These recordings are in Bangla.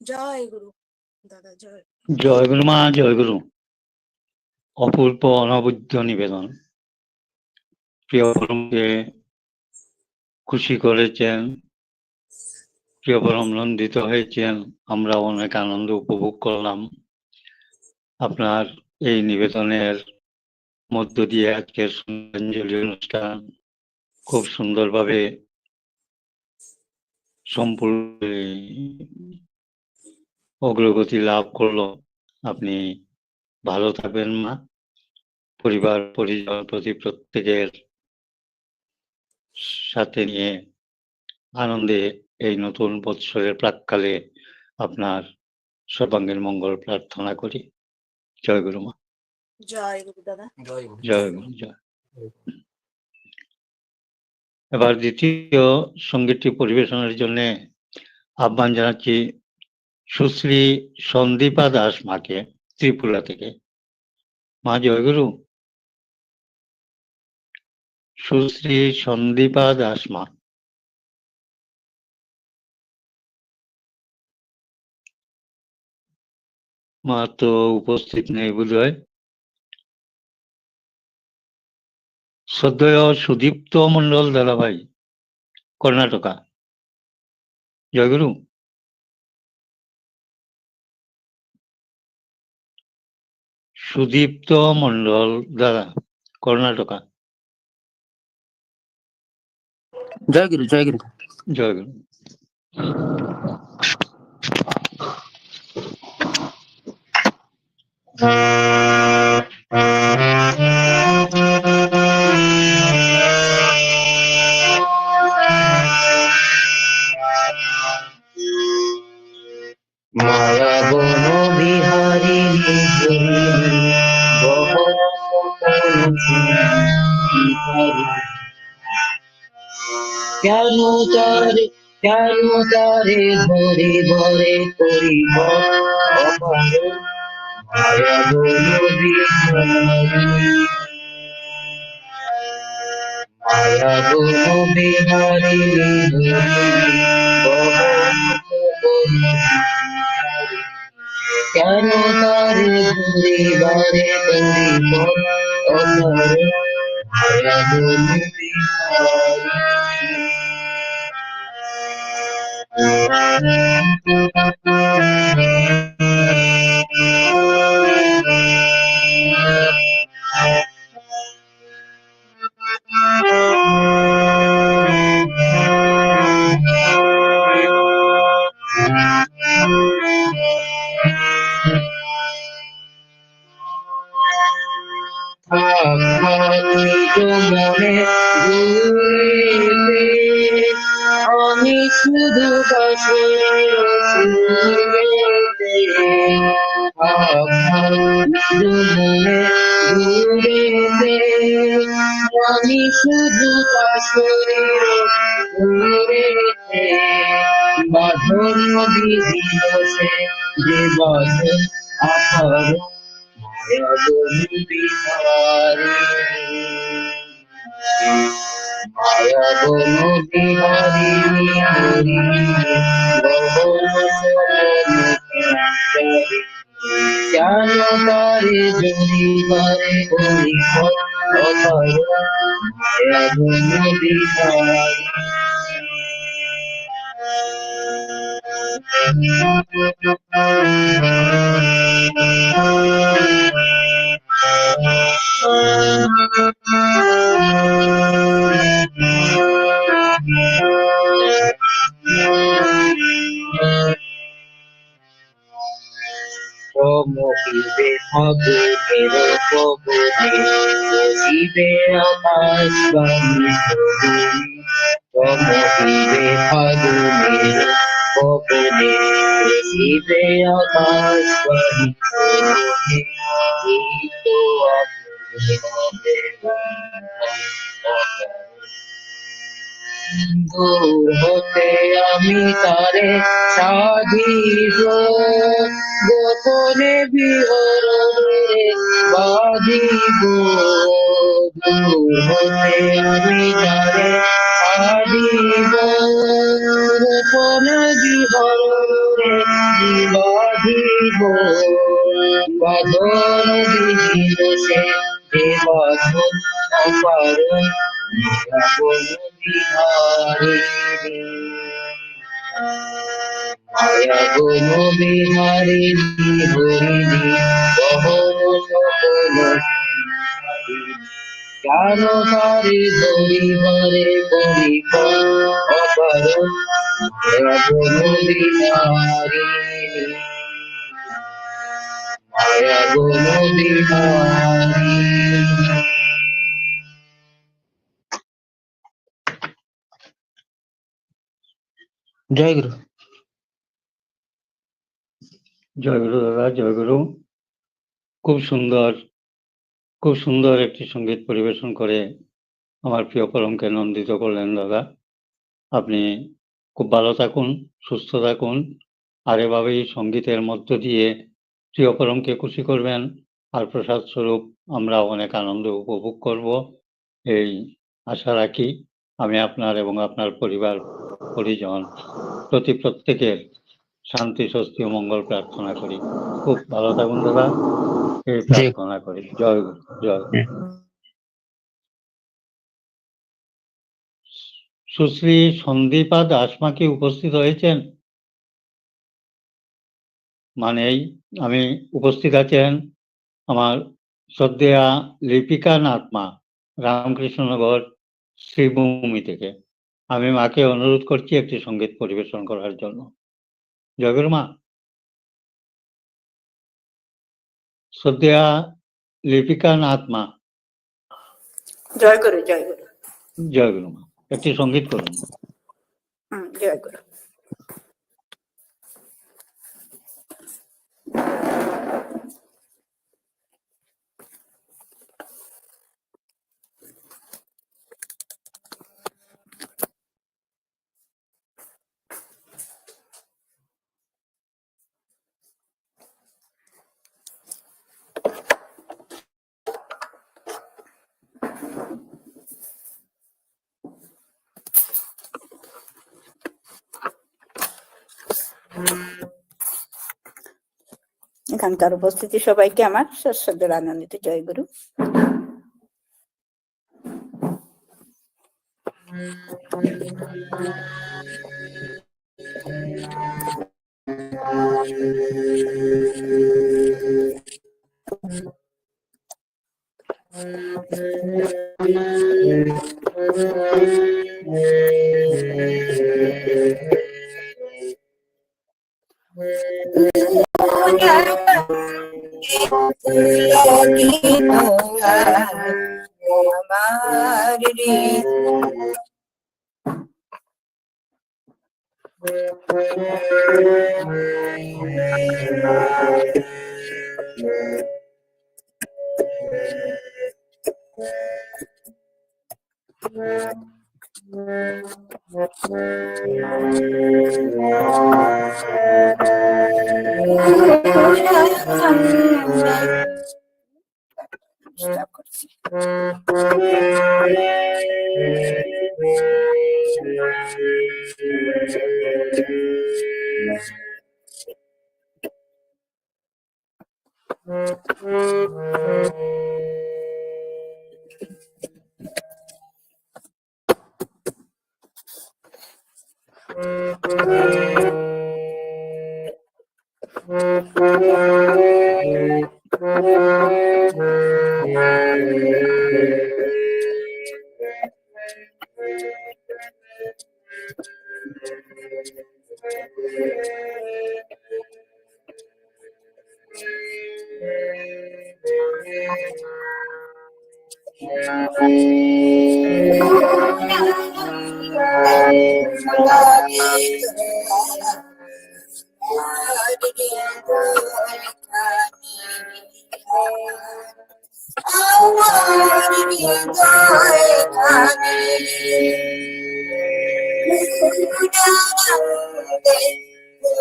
জয় গুরু দাদা, জয় জয় গুরু মা, জয় গুরু। অপূর্ব অনবদ্য নিবেদন, প্রিয় পরমকে খুশি করেছেন, প্রিয় পরম নন্দিত হয়েছেন, আমরা অনেক আনন্দ উপভোগ করলাম। আপনার এই নিবেদনের মধ্য দিয়ে আজকের শ্রদ্ধাঞ্জলি অনুষ্ঠান খুব সুন্দরভাবে সম্পূর্ণ অগ্রগতি লাভ করলো। আপনি ভালো থাকবেন মা, পরিবার পরিজন প্রতি প্রত্যেকের সাথে নিয়ে আনন্দে এই নতুন বৎসরের প্রাক্কালে আপনার সর্বাঙ্গীন মঙ্গল প্রার্থনা করি। জয় গুরু মা। জয় গুরু দাদা, জয় গুরু, জয়। এবার দ্বিতীয় সঙ্গীতটি পরিবেশনের জন্য আহ্বান জানাচ্ছি সুশ্রী সন্দীপা দাস মাকে, ত্রিপুরা থেকে। মা জয় গুরু। সুশ্রী সন্দীপা দাস মা। মা তো উপস্থিত নেই বোধহয়। শ্রদ্ধেয় সুদীপ্ত মন্ডল দাদাভাই, কর্ণাটকা। জয় গুরু। সুদীপ্ত মন্ডল দাদা, কর্ণাটকা। জয় গুরু, জয় গুরু। জয় গুরু। মায়া বন বিহারী কেন তারে ধরে ধরে করিব অপার মায়া বন বিহারী, মায়া বন বিহারী কেন তারে ধরিবারে করিব অপার মায়া বন বিহারী। মনে আমি শুধু আমি শুধু বাঁধন দিবসে যে বাঁধন আপার মায়া বন বিহারী, মায়া বন বিহারী হরি কেন তারে জড়িবারে করিব অপার মায়া বন বিহারী। চমকিবে ফাগুনের পবনে, বসিবে আকাশ বাণী চমকিবে ফাগুনের পবনে, বসিবে আকাশ বাণী এই তো আপনি হবে দূর হতে আমি তারে সাধিব, গোপনে বিহরণে বাঁধিব। দূর হতে আমি তারে সাধিব, গোপনে বিহরণে বাঁধিব। বাঁধন বিহীন সে যে বাঁধন অপারণ মায়া গুণ বিহারিণী হরিণী বহন সকল জ্ঞান তারি ধরি হরে করি অপারণ মায়া গুণ বিহারিণী, মায়া গুণ বিহারিণী। জয় গুরু। জয় গুরু দাদা, জয় গুরু। খুব সুন্দর একটি সঙ্গীত পরিবেশন করে আমার প্রিয় পরমকে নন্দিত করলেন দাদা। আপনি খুব ভালো থাকুন, সুস্থ থাকুন, আর এভাবেই সঙ্গীতের মধ্য দিয়ে প্রিয় পরমকে খুশি করবেন, আর প্রসাদ স্বরূপ আমরা অনেক আনন্দ উপভোগ করব, এই আশা রাখি। আমি আপনার এবং আপনার পরিবার পরিজন প্রত্যেকের শান্তি, স্বস্তি ও মঙ্গল প্রার্থনা করি। খুব ভালো থাকুন দাদা, এই প্রার্থনা করি। জয় গুরু, জয় গুরু। সুশ্রী সন্দীপা দাসমা কি উপস্থিত হয়েছেন? মানেই আমি উপস্থিত আছেন আমার শ্রদ্ধেয়া লিপিকা নাথ মা, রামকৃষ্ণনগর শ্রীভূমি থেকে। আমি মাকে অনুরোধ করছি একটি সঙ্গীত পরিবেশন করার জন্য। জয়গুরু মা। শ্রদ্ধেয়া লিপিকা নাথ মা। জয় গুরু, জয় গুরু। জয় গুরু মা, একটি সঙ্গীত করুন। জয় গুরু। এখানকার উপস্থিতি সবাইকে আমার সশ্রদ্ধের আনন্দিত জয় গুরু।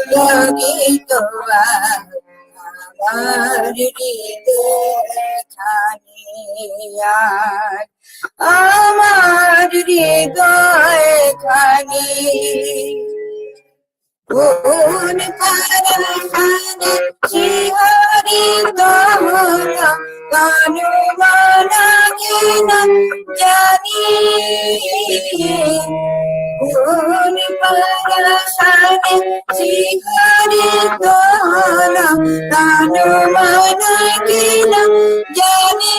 পুলকিত আমার হৃদয় খানি আমার হৃদয় খানি কোন পরখানে শিহরিত হলো কানু লাগে না জানি কোন পরখানে শিহরিত হলো কানু লাগে না জানি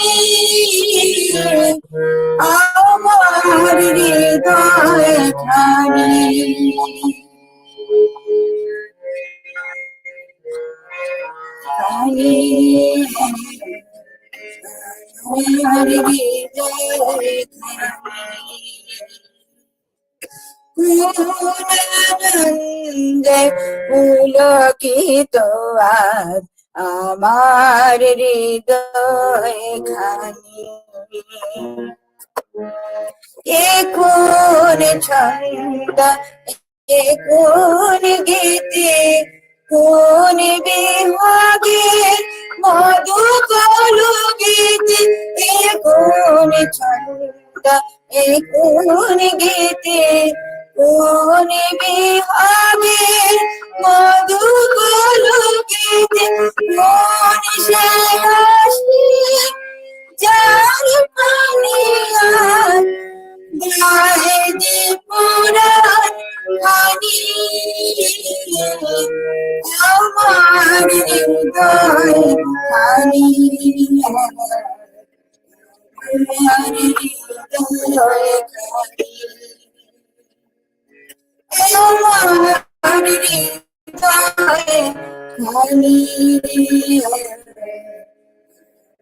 আমার হৃদয় খানি পুলকিত আজ আমার হৃদয় খানি কোন ছন্দ কোন গীতে কোন বিভাগে মধু কলু গীতে কোন ছন্দ কোন গীতে কোন বিভাগে মধু কলু গীতে কোন সে হাসি যার পানিয়া গায়ে যে পুরাণ খানি আমার হৃদয় খানি আমার হৃদয় খানি আমার হৃদয় খানি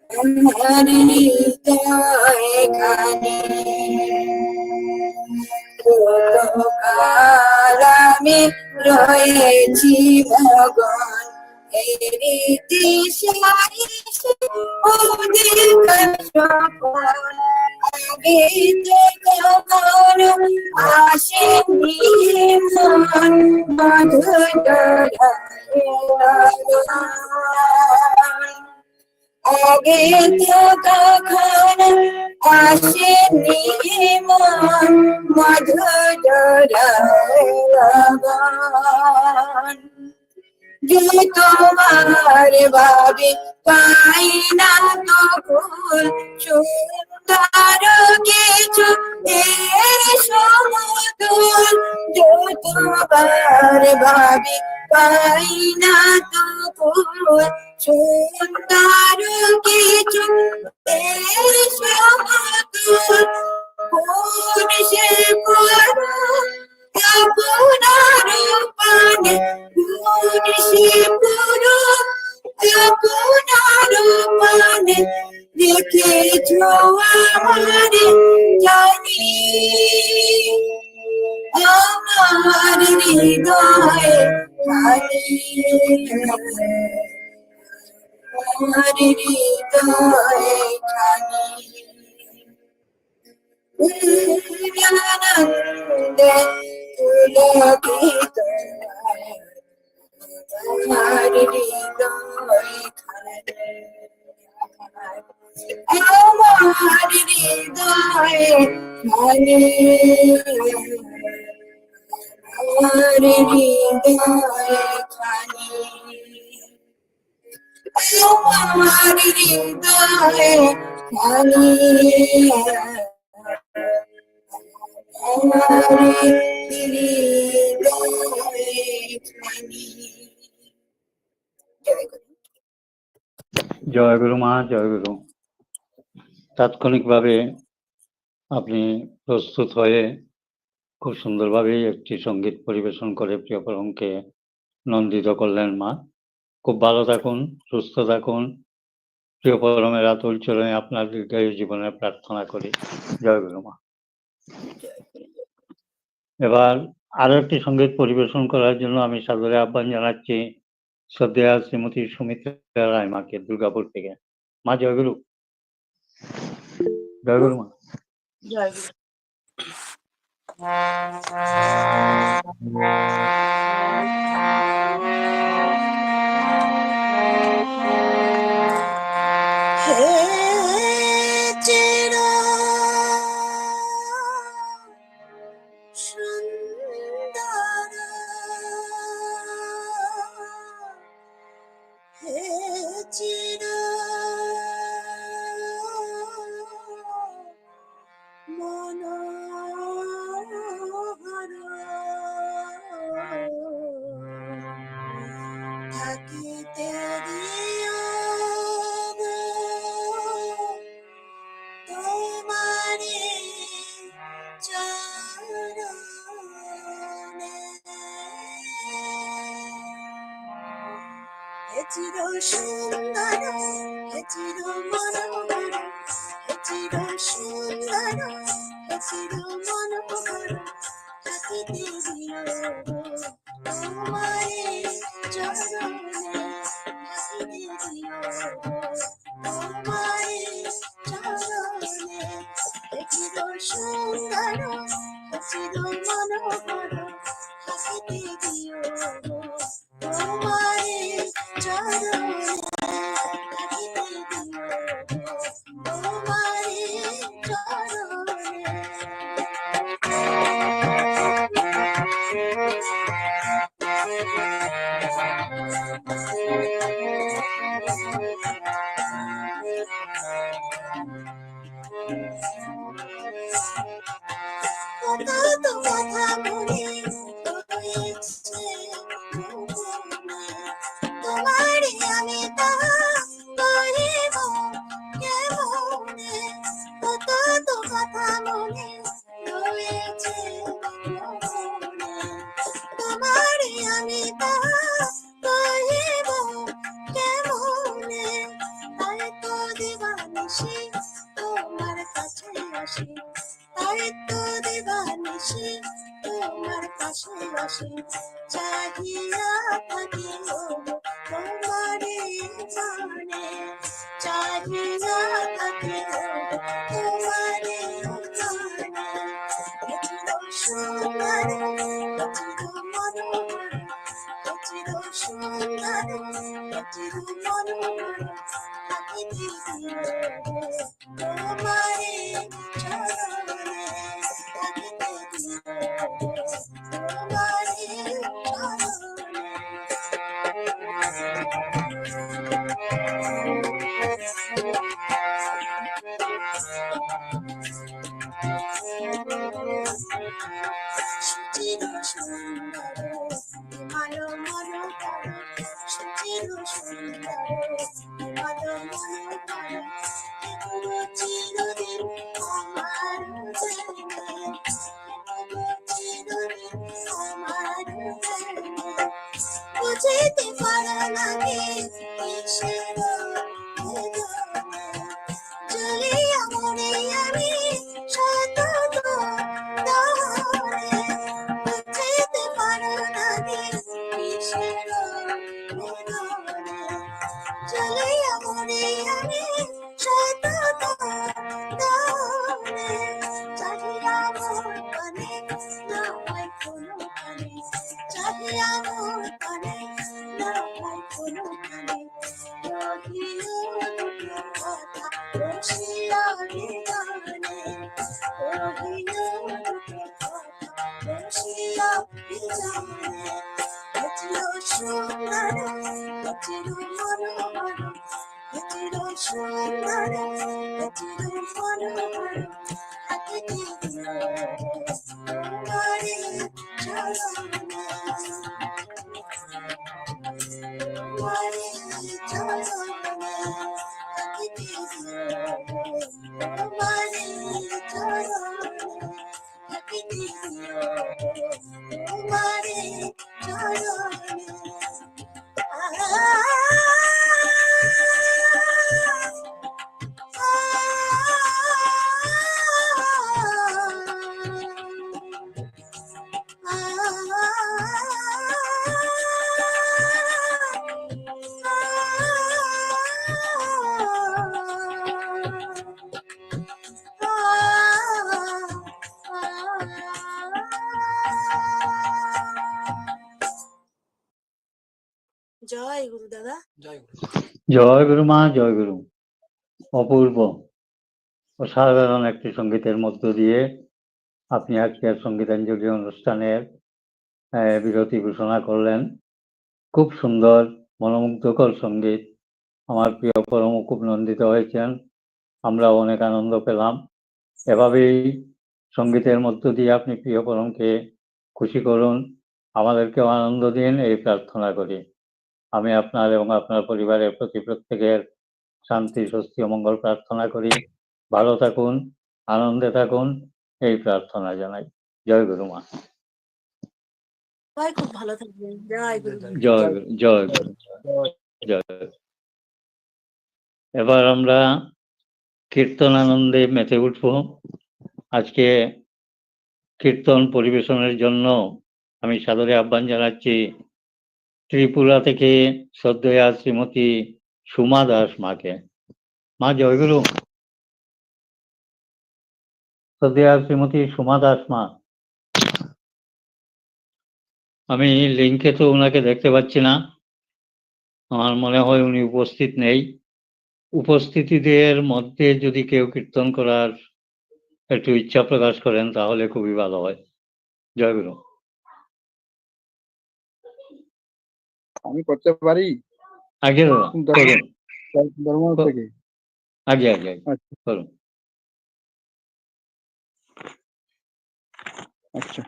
আমার হৃদয় খানি কতকাল আমি রয়েছি ভগবান রীতি সারি ওদের সফল আগে কখন আসেনি মন মধুর আগে তো কখন আসেনি মন মধুর যে তোমার ভাবে পাই না তো ফুল সুন্দর কিছু এর সমতুল যে তোমার ভাবে পাই না তো ফুল সুন্দর কিছু এর সমতুল কোন সে পুরো আপনার পানে কোন সে পুরো আপনার পানে রেখেছ আমারে জানি আমার হৃদয় খানি আমার হৃদয় খানি আনন্দে পুলকিত আমার হৃদয় খানি আমার হৃদয় খানি আমার হৃদয় খানি আমার হৃদয় খানি আমার হৃদয় খানি। জয় গুরু মা, জয় গুরু। তাৎক্ষণিকভাবে আপনি প্রস্তুত হয়ে খুব সুন্দরভাবে একটি সঙ্গীত পরিবেশন করে প্রিয়পরমকে নন্দিত করলেন মা। খুব ভালো থাকুন, সুস্থ থাকুন। প্রিয়পরমের আতুল চরণে আপনার দীর্ঘায়ু জীবনের প্রার্থনা করি। জয় গুরু মা। এবার আরো একটি সঙ্গীত পরিবেশন করার জন্য আমি সাদরে আহ্বান জানাচ্ছি শ্রদ্ধেয়া শ্রীমতী সুমিত্রা রায় মাকে, দুর্গাপুর থেকে। মা জয়গুরু। জয়গুরু মা। জয় গুরু। হে চির সুন্দর, হে চির মনোহর, থাকিতে দিও গো তোমারে চরণে। হে চির সুন্দর, হে চির মনোহর, হে চির সুন্দর, হে চির মনোহর, থাকিতে দিও গো তোমারে চরণে, থাকিতে দিও গো তোমারে চরণে। হে চির সুন্দর, হে চির মনোহর, থাকিতে দিও গো তোমারে চরণে, থাকিতে দিও গো তোমারে চরণে। কত কথা মনে রয়েছে মনে, তোমারে আমি তাহা কহিব কেমনে। কত কথা মনে রয়েছে মনে, তোমারে আমি তাহা কহিব কেমনে। তাই তো দিবানিশি তোমার কাছে আসি, তাই তো দিবানিশি তোমার কাছে আসি, চাহিয়া থাকি গো তোমারে জানে, চাহিয়া থাকি গো তোমারে জানে। হে চির সুন্দর, হে চির মনোহর, হে চির সুন্দর, হে চির মনোহর, থাকিতে দিও গো তোমারে চরণে, থাকিতে দিও গো তোমারে চরণে। সুচির সুন্দর বিমল মনোহর, সুচির সুন্দর বিমল মনোহর, হে গো চিরদিন আমার প্রেমে, হে গো চিরদিন আমার প্রেমে। বুঝিতে পারা লাগে কিসের বেদনা, জ্বলিয়া মরে আমি সতত দহনে। বুঝিতে পারা লাগে কিসের বেদনা, জ্বলিয়া মরে আমি সতত দহনে। চাহিয়া মোর কানে না হয় কোনো কানে, চাহিয়া মোর কানে না হয় কোনো কানে। রহিও দুটো কথা রসিয়া বিধানে, রহিও দুটো কথা রসিয়া বিধানে। হে চির সুন্দর, হে চির মনোহর, হে চির সুন্দর, হে চির মনোহর, থাকিতে দিও গো তোমারে চরণে, তোমারে চরণে, থাকিতে দিও গো তোমারে চরণে, থাকিতে দিও গো তোমারে চরণে। আ জয় গুরু দাদা। জয় গুরু মা, জয় গুরু। অপূর্ব, অসাধারণ একটি সঙ্গীতের মধ্য দিয়ে আপনি আজকের সঙ্গীতাঞ্জলি অনুষ্ঠানের বিরতি ঘোষণা করলেন। খুব সুন্দর, মনোমুগ্ধকর সঙ্গীত। আমার প্রিয় পরম খুব নন্দিত হয়েছেন, আমরা অনেক আনন্দ পেলাম। এভাবেই সঙ্গীতের মধ্য দিয়ে আপনি প্রিয় পরমকে খুশি করুন, আমাদেরকেও আনন্দ দিন, এই প্রার্থনা করি। আমি আপনার এবং আপনার পরিবারের প্রতি প্রত্যেকের শান্তি, স্বস্তি ও মঙ্গল প্রার্থনা করি। ভালো থাকুন, আনন্দে থাকুন, এই প্রার্থনা জানাই। জয় গুরু মা। সবাই খুব ভালো থাকবেন। জয় গুরু। জয় গুরু, জয় গুরু, জয় গুরু। এবার আমরা কীর্তন আনন্দে মেতে উঠব। আজকে কীর্তন পরিবেশনের জন্য আমি সাদরে আহ্বান জানাচ্ছি ত্রিপুরা থেকে শ্রদ্ধেয়া শ্রীমতী সুমা দাস মাকে। মা জয়গুরু। শ্রদ্ধেয়া শ্রীমতী সুমা দাস মা, আমি লিঙ্কে তো ওনাকে দেখতে পাচ্ছি না, আমার মনে হয় উনি উপস্থিত নেই। উপস্থিতিদের মধ্যে যদি কেউ কীর্তন করার একটু ইচ্ছা প্রকাশ করেন তাহলে খুবই ভালো হয়। জয়গুরু। আমি করতে পারি? আগে দাদা করুন, ধর্ম থেকে আগে আগে আচ্ছা করুন। আচ্ছা।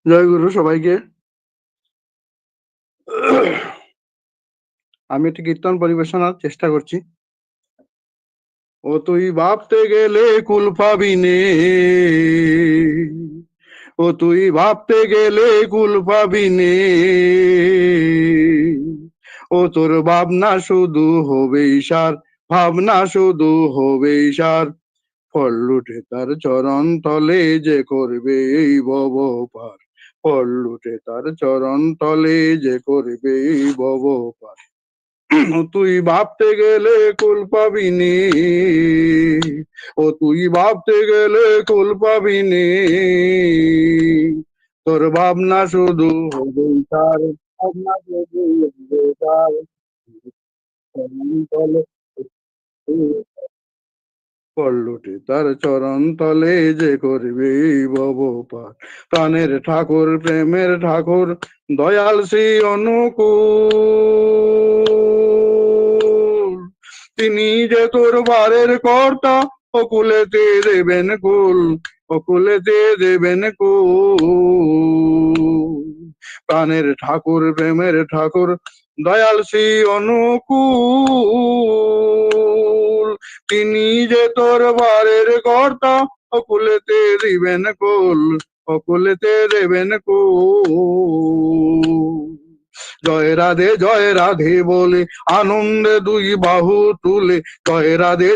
জয় গুরু সবাইকে। আমি একটি কীর্তন পরিবেশনার চেষ্টা করছি। ও তুই ভাবতে গেলে কুল পাবি নে, ও তুই ভাবতে গেলে কুল পাবি নে, ও তোর ভাবনা শুধু হবে সার, ভাবনা শুধু হবে সার, ফল লুটে তার চরণ তলে যে করবে এই ভব পার, ফল লুটে তার চরণ তলে যে করবে এই ভব পার। তুই ভাবতে গেলে কুল পাবি নে, ও তুই ভাবতে গেলে কুল পাবি নে, তোর ভাবনা শুধু হবে তার, ভাবনা শুধু হবে তার, পল্লুটি তার চরণ তলে যে করবে ভব পার। প্রাণের ঠাকুর, প্রেমের ঠাকুর, দয়াল শ্রী অনুকূল, তিনি যে তোর বারের কর্তা, অকুলেতে দেবেন কুল, অকুলেতে দেবেন কুল। প্রাণের ঠাকুর, প্রেমের ঠাকুর, দয়াল শ্রী অনুকূল, তিনি যে তোর বারের কর্তা, অকুলেতে দিবেন কুল, অকুলেতে দেবেন কুল। জয় রাধে বলে আনন্দে দুই বাহু তুলে, জয় রাধে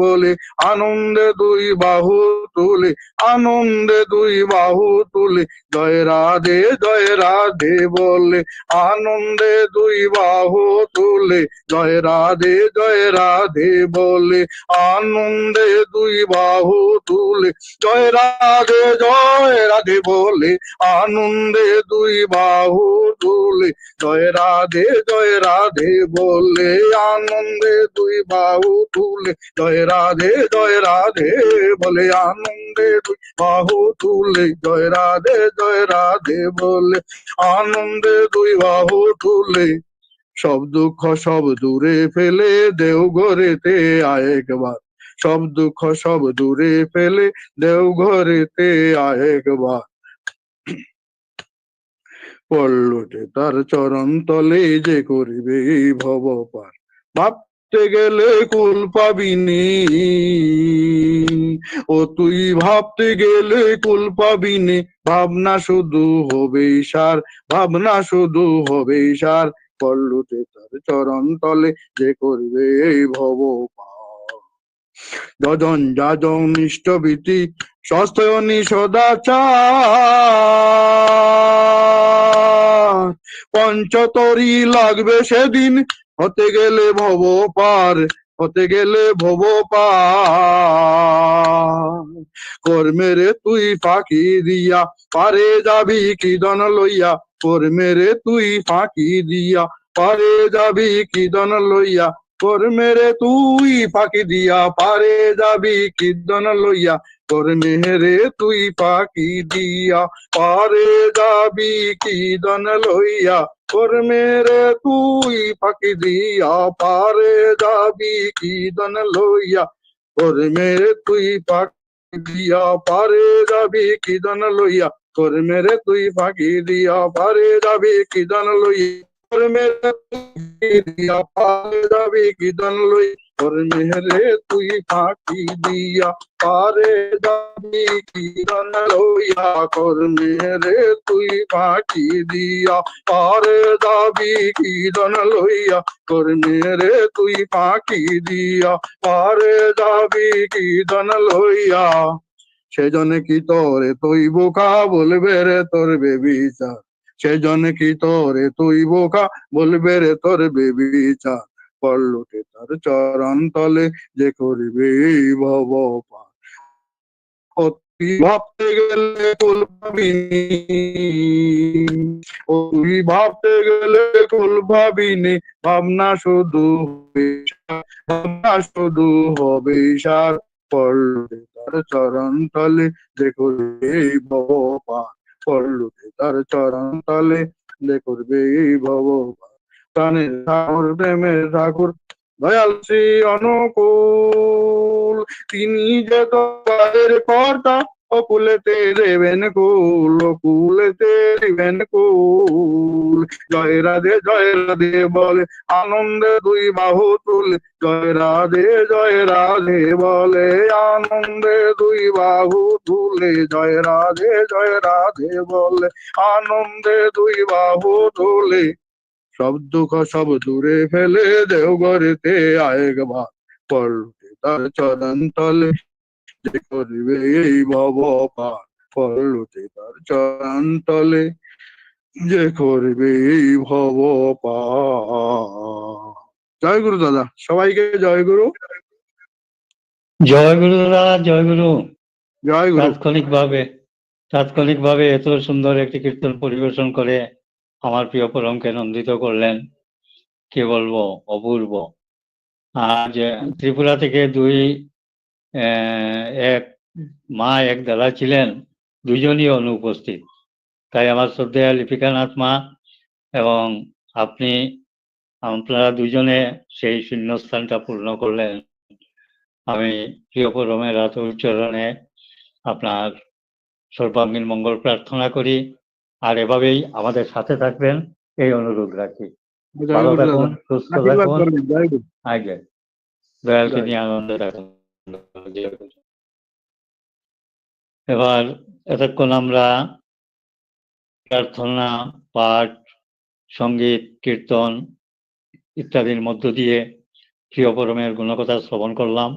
বলে আনন্দে দুই বাহু তুলে, আনন্দে দুই বাহু তুলে, জয় রাধে বলে আনন্দে দুই বাহু তুলে, জয় রাধে বলে আনন্দে দুই বাহু তুলে, জয় রাধে বলে আনন্দে দুই বাহু তুলে, জয় রাধে বলে আনন্দে দুই বাহু তুলে, জয় রাধে বলে আনন্দে দুই বাহু তুলে, জয় রাধে বলে আনন্দে দুই বাহু তুলে। সব দুঃখ সব দূরে ফেলে দেওঘরেতে আয় একবার, সব দুঃখ সব দূরে ফেলে দেওঘরেতে আয় একবার, পল্লুটে তার চরণ তলে যে করিবে এই ভব পার। ভাবতে গেলে কুল পাবি নে, ও তুই ভাবতে গেলে কুল পাবি নে, ভাবনা শুধু হবে সার, ভাবনা শুধু হবে সার, পল্লুটে তার চরণ তলে যে করবে এই ভব পার। যজন যাজন ইষ্টভীতি সস্তয়নি সদাচার, পঞ্চতরি লাগবে সেদিন হতে গেলে ভব পার, হতে গেলে ভব পার। কর্মেরে তুই ফাঁকি দিয়া পারে যাবি কি দন লইয়া, কর্মেরে তুই ফাঁকি দিয়া পারে যাবি কি দন লইয়া, কর্মেরে তুই ফাঁকি দিয়া পারে যাবি কি দন লইয়া, কর্মেরে তুই ফাঁকি দিয়া পারে যাবি কি দন লইয়া, কর্মেরে তুই ফাঁকি দিয়া পারে যাবি কি দন লইয়া, কর্মেরে তুই ফাঁকি দিয়া পারে যাবি কি দন লইয়া, কর্মেরে তুই ফাঁকি দিয়া পারে যাবি কি দন লইয়া, কর্মেরে তুই দিয়া পারে যাবি কি দন লইয়া, কর্মেরে তুই ফাঁকি দিয়া পারে যাবি কি দন লইয়া, কর্মেরে তুই ফাঁকি দিয়া পারে যাবি কি দন লইয়া, কর্মেরে তুই ফাঁকি দিয়া পারে যাবি কি দন লইয়া। সেজনে কি তোরে তুই বোকা বলবে রে তোর বেবিচার, সেজনে কি তোরে তুই বোকা বলবে রে তোর বেবিচার, পড়লুটে তার চরণ তলে যে করবে এই ভব পার। তুই ভাবতে গেলে কুল পাবিনি, তুই ভাবতে গেলে কুল পাবিনি, ভাবনা শুধু হবে সার, ভাবনা শুধু হবে সার, পড়লুটে তার চরণ তলে যে করবে এই ভব পার, পড়লুটে তার চরণ তলে যে করবে এই ভব পার। প্রাণের ঠাকুর প্রেমের ঠাকুর দয়াল শ্রী অনুকূল, তিনি যে দয়ালের কর্তা, অকুলেতে দেবেন কুল, অকুলেতে দেবেন কুল। জয় রাধে বলে আনন্দে দুই বাহু তুলে, জয় রাধে বলে আনন্দে দুই বাহু তুলে, জয় রাধে বলে আনন্দে দুই বাহু তুলে। সব দুঃখ সব দূরে ফেলে দেওঘরেতে আয়েকবার, পড়লুটে তার চরণ তলে যে করবে এই ভব পার, পড়লুটে তার চরণ তলে যে করবে এই ভব পার। জয় গুরু দাদা, সবাইকে জয় গুরু। জয় গুরু দাদা, জয় গুরু। জয় গুরু। তাৎক্ষণিকভাবে এত সুন্দর একটি কীর্তন পরিবেশন করে আমার প্রিয় পরমকে নন্দিত করলেন, কি বলবো, অপূর্ব। আজ ত্রিপুরা থেকে এক মা এক দাদা ছিলেন, দুইজনই অনুপস্থিত। তাই আমার শ্রদ্ধেয় লিপিকানাথ মা এবং আপনারা দুজনে সেই শূন্যস্থানটা পূর্ণ করলেন। আমি প্রিয় পরমের রাতুল চরণে আপনার সর্বাঙ্গীন মঙ্গল প্রার্থনা করি, আর এভাবেই আমাদের সাথে থাকবেন এই অনুরোধ রাখি। ভালো থাকুন, সুস্থ থাকুন, আগে দয়ালকে নিয়ে আনন্দ রাখুন। এবার এতক্ষণ আমরা প্রার্থনা, পাঠ, সঙ্গীত, কীর্তন ইত্যাদির মধ্য দিয়ে প্রিয় পরমের গুণকথা শ্রবণ করলাম।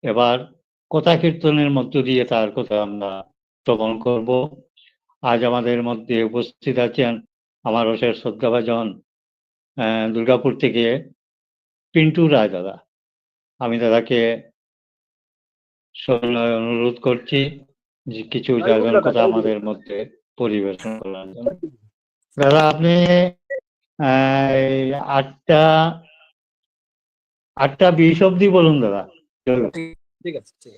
এবার কথা কীর্তনের মধ্য দিয়ে তার কথা আমরা শ্রবণ করব। আজ আমাদের মধ্যে উপস্থিত আছেন আমার অশেষ শ্রদ্ধাভাজন দুর্গাপুর থেকে পিন্টু রায় দাদা। আমি দাদাকে সবিনয় অনুরোধ করছি যে কিছু জাগরণ কথা আমাদের মধ্যে পরিবেশন করার জন্য। দাদা আপনি 8টা 20 অব্দি বলুন দাদা। ঠিক আছে।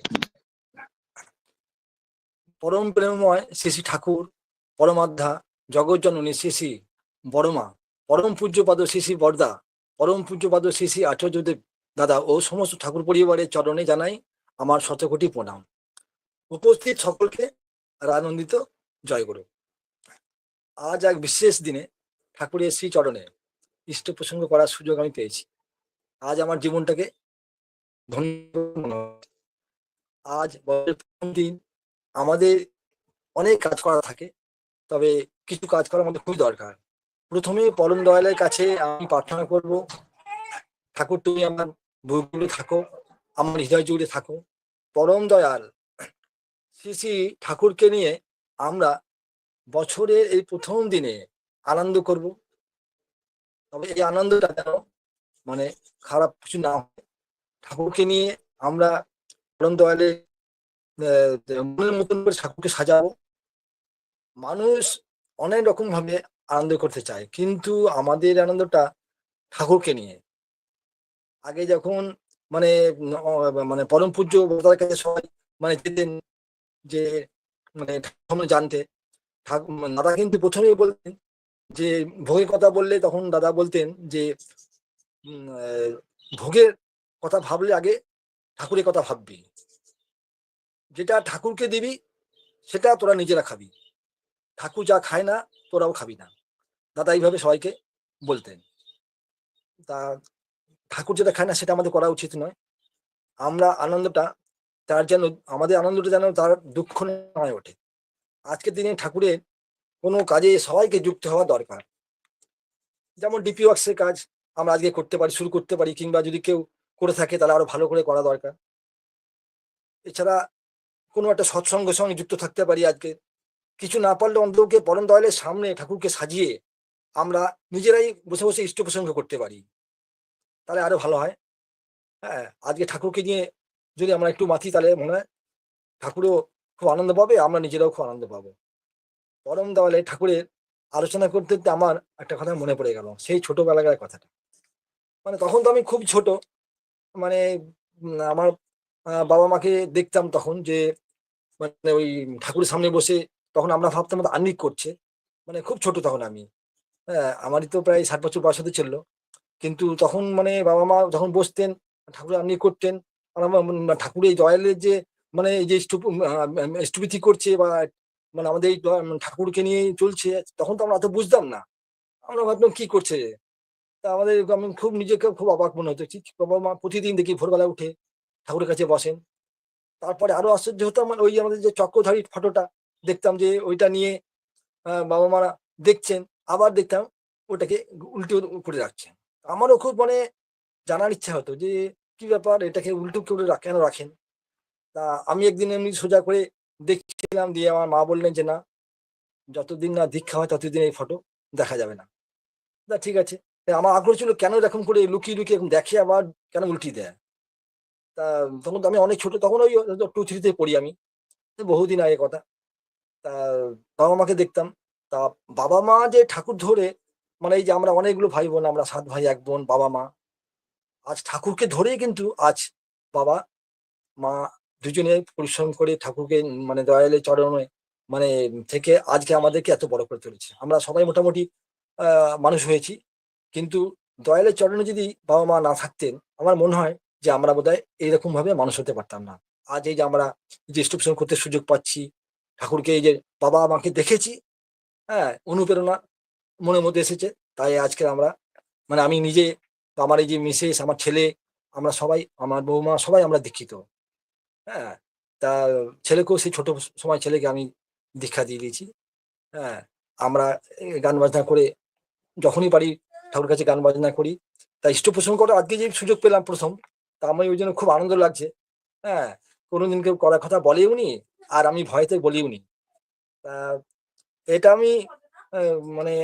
পরম প্রেমময় শ্রী ঠাকুর পরমাধ্যা জগজ্জননী শ্রী বড়মা, পরম পূজ্যপাদ শ্রী বরদা, পরম পূজ্যপাদ শ্রী আচার্যদেব দাদা ও সমস্ত ঠাকুর পরিবারের চরণে জানাই আমার শতকোটি প্রণাম। উপস্থিত সকলকে আনন্দিত জয় গুরু। আজ এক বিশেষ দিনে ঠাকুরের শ্রী চরণে ইষ্ট প্রসঙ্গ করার সুযোগ আমি পেয়েছি। আজ আমার জীবনটাকে ধন্য। আজ প্রথম দিন, আমাদের অনেক কাজ করা থাকে, তবে কিছু কাজ করা আমাদের খুবই দরকার। প্রথমে পরম দয়ালের কাছে আমি প্রার্থনা করব, ঠাকুর তুমি আমার বুকে থাকো, আমার হৃদয় জুড়ে থাকো। পরম দয়াল শ্রী শ্রী ঠাকুরকে নিয়ে আমরা বছরের এই প্রথম দিনে আনন্দ করব, তবে এই আনন্দটা যেন মানে খারাপ কিছু না হয়, ঠাকুরকে নিয়ে আমরা পরম দয়ালে মনের মতন করে ঠাকুরকে সাজাবো। মানুষ অনেক রকম ভাবে আনন্দ করতে চায়, কিন্তু আমাদের আনন্দটা ঠাকুরকে নিয়ে। আগে যখন মানে মানে পরম পূজ্য দাদার কাছে সবাই মানে যেতেন, যে মানে ঠাকুর জানতে, দাদা কিন্তু প্রথমেই বলতেন যে ভোগের কথা বললে তখন দাদা বলতেন যে ভোগের কথা ভাবলে আগে ঠাকুরের কথা ভাববি, যেটা ঠাকুরকে দিবি সেটা তোরা নিজেরা খাবি, ঠাকুর যা খায় না তোরাও খাবি না। দাদা এইভাবে সবাইকে বলতেন। তা ঠাকুর যেটা খায় না সেটা আমাদের করা উচিত নয়। আমরা আনন্দটা তার যেন, আমাদের আনন্দটা যেন তার দুঃখ নয় ওঠে। আজকের দিনে ঠাকুরের কোনো কাজে সবাইকে যুক্ত হওয়া দরকার। যেমন ডিপি ওয়ার্কসের কাজ আমরা আজকে করতে পারি, শুরু করতে পারি, কিংবা যদি কেউ করে থাকে তাহলে আরো ভালো করে করা দরকার। এছাড়া কোনো একটা সৎসঙ্গের সঙ্গে যুক্ত থাকতে পারি। আজকে কিছু না পারলে অন্তকে পরম দয়ালের সামনে ঠাকুরকে সাজিয়ে আমরা নিজেরাই বসে বসে ইষ্ট প্রসঙ্গ করতে পারি, তাহলে আরো ভালো হয়। হ্যাঁ, আজকে ঠাকুরকে নিয়ে যদি আমরা একটু মাথি তাহলে মনে হয় ঠাকুরও খুব আনন্দ পাবে, আমরা নিজেরাও খুব আনন্দ পাবো। পরম দয়ালে ঠাকুরের আলোচনা করতে আমার একটা কথা মনে পড়ে গেল, সেই ছোটবেলাকার কথাটা। মানে তখন তো আমি খুব ছোট, মানে আমার বাবা মাকে দেখতাম তখন যে মানে ওই ঠাকুরের সামনে বসে, তখন আমরা ভাবতাম আহ্নিক করছে, মানে খুব ছোট তখন আমি। হ্যাঁ, আমারই তো প্রায় 60 বছর বয়স হতে চললো। কিন্তু তখন মানে বাবা মা যখন বসতেন ঠাকুর আহ্নিক করতেন, আর আমার ঠাকুরের এই দয়ালের যে মানে এই যে স্তুতি করছে বা মানে আমাদের এই ঠাকুরকে নিয়ে চলছে, তখন তো আমরা অত বুঝতাম না। আমরা ভাবতাম কি করছে। তা আমাদের আমি খুব নিজেকে খুব অবাক মনে হতো। বাবা মা প্রতিদিন দেখি ভোরবেলা উঠে ঠাকুরের কাছে বসেন। তারপরে আরো আশ্চর্য হতাম, মানে ওই আমাদের যে চক্রধারী ফটোটা দেখতাম যে ওইটা নিয়ে বাবা মারা দেখছেন, আবার দেখতাম ওটাকে উল্টো করে রাখছেন। আমারও খুব মানে জানার ইচ্ছা হতো যে কি ব্যাপার, এটাকে উল্টো করে কেন রাখেন। তা আমি একদিন এমনি সোজা করে দেখছিলাম, দিয়ে আমার মা বললেন যে না, যতদিন না দীক্ষা হয় ততদিন এই ফটো দেখা যাবে না। তা ঠিক আছে। আমার আগ্রহ ছিল কেন এরকম করে লুকিয়ে লুকিয়ে এরকম দেখে আবার কেন উল্টি দেয়। তা তখন তো আমি অনেক ছোট, তখন ওই 2-3 পড়ি আমি, বহুদিন আগে কথা। তা বাবা মাকে দেখতাম। তা বাবা মা যে ঠাকুর ধরে, মানে এই যে আমরা অনেকগুলো ভাই বোন, আমরা 7 ভাই 1 বোন, বাবা মা আজ ঠাকুরকে ধরেই কিন্তু আজ বাবা মা দুজনে পরিশ্রম করে ঠাকুরকে মানে দয়ালের চরণে মানে থেকে আজকে আমাদেরকে এত বড় করে তুলেছে। আমরা সবাই মোটামুটি মানুষ হয়েছি, কিন্তু দয়ালের চরণে যদি বাবা মা না থাকতেন, আমার মনে হয় যে আমরা বোধহয় এইরকম ভাবে মানুষ হতে পারতাম না। আজ এই যে আমরা যে স্টুপশন করতে সুযোগ পাচ্ছি, ঠাকুরকে এই যে বাবা মাকে দেখেছি, হ্যাঁ, অনুপ্রেরণা মনের মধ্যে এসেছে, তাই আজকে আমরা মানে আমি নিজে, আমার এই যে মিসেস, আমার ছেলে, আমরা সবাই, আমার বৌমা সবাই আমরা দীক্ষিত। হ্যাঁ, তা ছেলেকেও সেই ছোট সময় ছেলেকে আমি দীক্ষা দিয়ে দিয়েছি। হ্যাঁ, আমরা গান বাজনা করে যখনই পারি ঠাকুরের কাছে গান বাজনা করি। তা ইষ্ট পোষণ করে আজকে যে সুযোগ পেলাম প্রথম, তা আমি ওই জন্য খুব আনন্দ লাগছে। হ্যাঁ, কোনোদিন কেউ করার কথা বলেও নি, আর আমি ভয়তে বলিও নি। তা এটা আমি মানে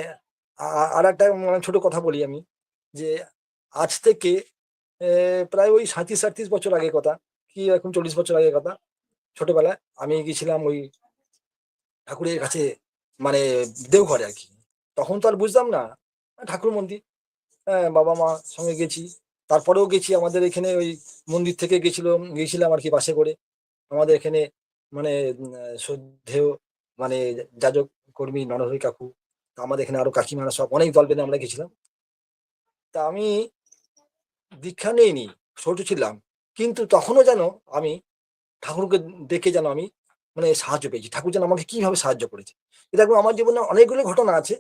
আর একটা মানে ছোট কথা বলি আমি, যে আজ থেকে প্রায় ওই 37-38 বছর আগে কথা, কি এখন 40 বছর আগে কথা, ছোটবেলায় আমি গেছিলাম ওই ঠাকুরের কাছে, মানে দেওঘরে আর কি। তখন তো আর বুঝতাম না ঠাকুর মন্দির। হ্যাঁ, বাবা মা সঙ্গে গেছি, তারপরেও গেছি আমাদের এখানে ওই মন্দির থেকে গেছিলাম আর কি বাসে করে। আমাদের এখানে মানে শ্রদ্ধেয় মানে যাজক কর্মী নরহরি কাকু, তা আমাদের এখানে আরো কাকিমারা সব অনেক দল বেঁধে আমরা গেছিলাম। তা আমি দীক্ষা নেইনি, ছোট ছিলাম, কিন্তু তখনও যেন আমি ঠাকুরকে দেখে যেন আমি মানে সাহায্য পেয়েছি। ঠাকুর যেন আমাকে কিভাবে সাহায্য করেছে। এটা আমার জীবনে অনেকগুলো ঘটনা আছে।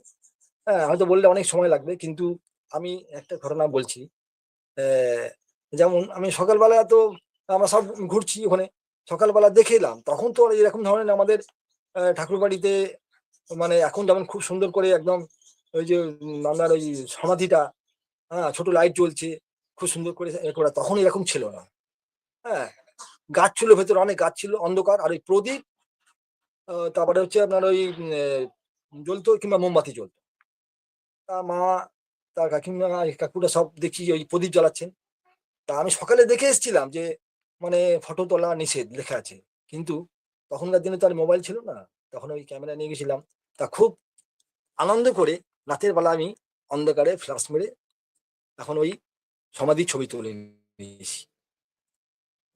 হ্যাঁ, হয়তো বললে অনেক সময় লাগবে, কিন্তু আমি একটা ঘটনা বলছি। যেমন আমি সকালবেলা তো আমরা সব ঘুরছি ওখানে, সকালবেলা দেখে এলাম, তখন তো এরকম ধরনের আমাদের ঠাকুর বাড়িতে মানে এখন যেমন খুব সুন্দর করে একদম ওই যে আপনার ওই সমাধিটা, হ্যাঁ, ছোট লাইট জ্বলছে, খুব সুন্দর করে করা, তখন এরকম ছিল না। হ্যাঁ, গাছ ছিল ভেতরে, অনেক গাছ ছিল, অন্ধকার, আর ওই প্রদীপ তারপরে হচ্ছে আপনার ওই জ্বলতো, কিংবা মোমবাতি জ্বলতো। তা মা, তার কাকিমা, কাকুরা সব দেখি ওই প্রদীপ জ্বালাচ্ছেন। তা আমি সকালে দেখে এসেছিলাম যে মানে ফটো তোলা নিষেধ লেখা আছে, কিন্তু তখনকার দিনে তো আর মোবাইল ছিল না, তখন ওই ক্যামেরা নিয়ে গেছিলাম। তা খুব আনন্দ করে রাতের বেলা আমি অন্ধকারে ফ্ল্যাশ মেরে এখন ওই সমাধির ছবি তুলে নিয়েছি।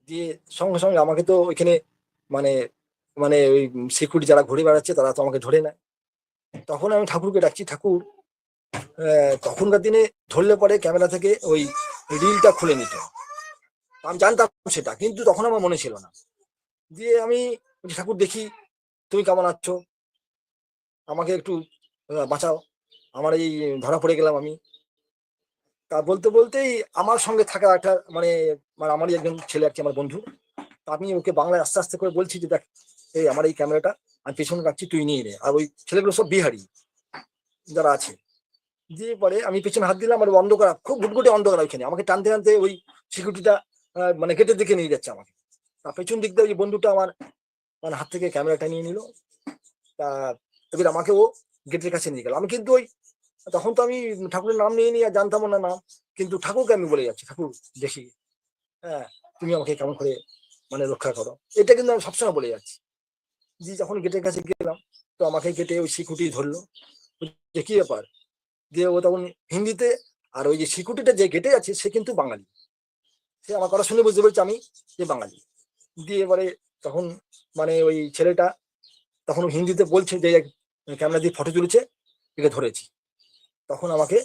দিয়ে সঙ্গে সঙ্গে আমাকে তো ওইখানে মানে মানে ওই সিকিউরিটি যারা ঘুরে বেড়াচ্ছে তারা তো আমাকে ধরে নেয়। তখন আমি ঠাকুরকে ডাকছি, ঠাকুর তখনকার দিনে ধরলে পরে ক্যামেরা থেকে ওই রিলটা খুলে নিত, আমি জানতাম সেটা, কিন্তু তখন আমার মনে ছিল না। দিয়ে আমি বলছি, ঠাকুর দেখি তুমি কেমন আছো, আমাকে একটু বাঁচাও, আমার এই ধরা পড়ে গেলাম আমি। তা বলতে বলতেই আমার সঙ্গে থাকা একটা মানে আমারই একজন ছেলে আর কি, আমার বন্ধু, তা আমি ওকে বাংলায় আস্তে আস্তে করে বলছি যে দেখ এই আমার এই ক্যামেরাটা আমি পেছনে রাখছি, তুই নিয়ে নে। আর ওই ছেলেগুলো সব বিহারি যারা আছে। দিয়ে পরে আমি পেছনে হাত দিলাম, আর অন্ধকার, খুব গুটগুটে অন্ধকার, ওইখানে আমাকে টানতে টানতে ওই সিকিউরিটিটা মানে গেটের দিকে নিয়ে যাচ্ছে আমাকে। তা পেছন দিক দিয়ে ওই বন্ধুটা আমার মানে হাত থেকে ক্যামেরাটা নিয়ে নিল। তা এবার আমাকে ও গেটের কাছে নিয়ে গেল। আমি কিন্তু ওই তখন তো আমি ঠাকুরের নাম নিয়ে নিয়ে জানতাম না নাম, কিন্তু ঠাকুরকে আমি বলে যাচ্ছি, ঠাকুর দেখি, হ্যাঁ তুমি আমাকে কেমন করে মানে রক্ষা করো, এটা কিন্তু আমি সবসময় বলে যাচ্ছি। যে যখন গেটের কাছে গেলাম, তো আমাকে গেটে ওই সিকিউরিটি ধরলো, যে কি ব্যাপার। দিয়ে ও তখন হিন্দিতে, আর ওই যে সিকিউরিটিটা যে গেটে আছে সে কিন্তু বাঙালি, সে আমার কথা শুনে বুঝতে পেরেছে আমি যে বাঙালি। দিয়ে এবারে তখন মানে ওই ছেলেটা তখন হিন্দিতে বলছে যে ক্যামেরা দিয়ে ফটো তুলেছে, একে ধরেছি। তখন আমাকে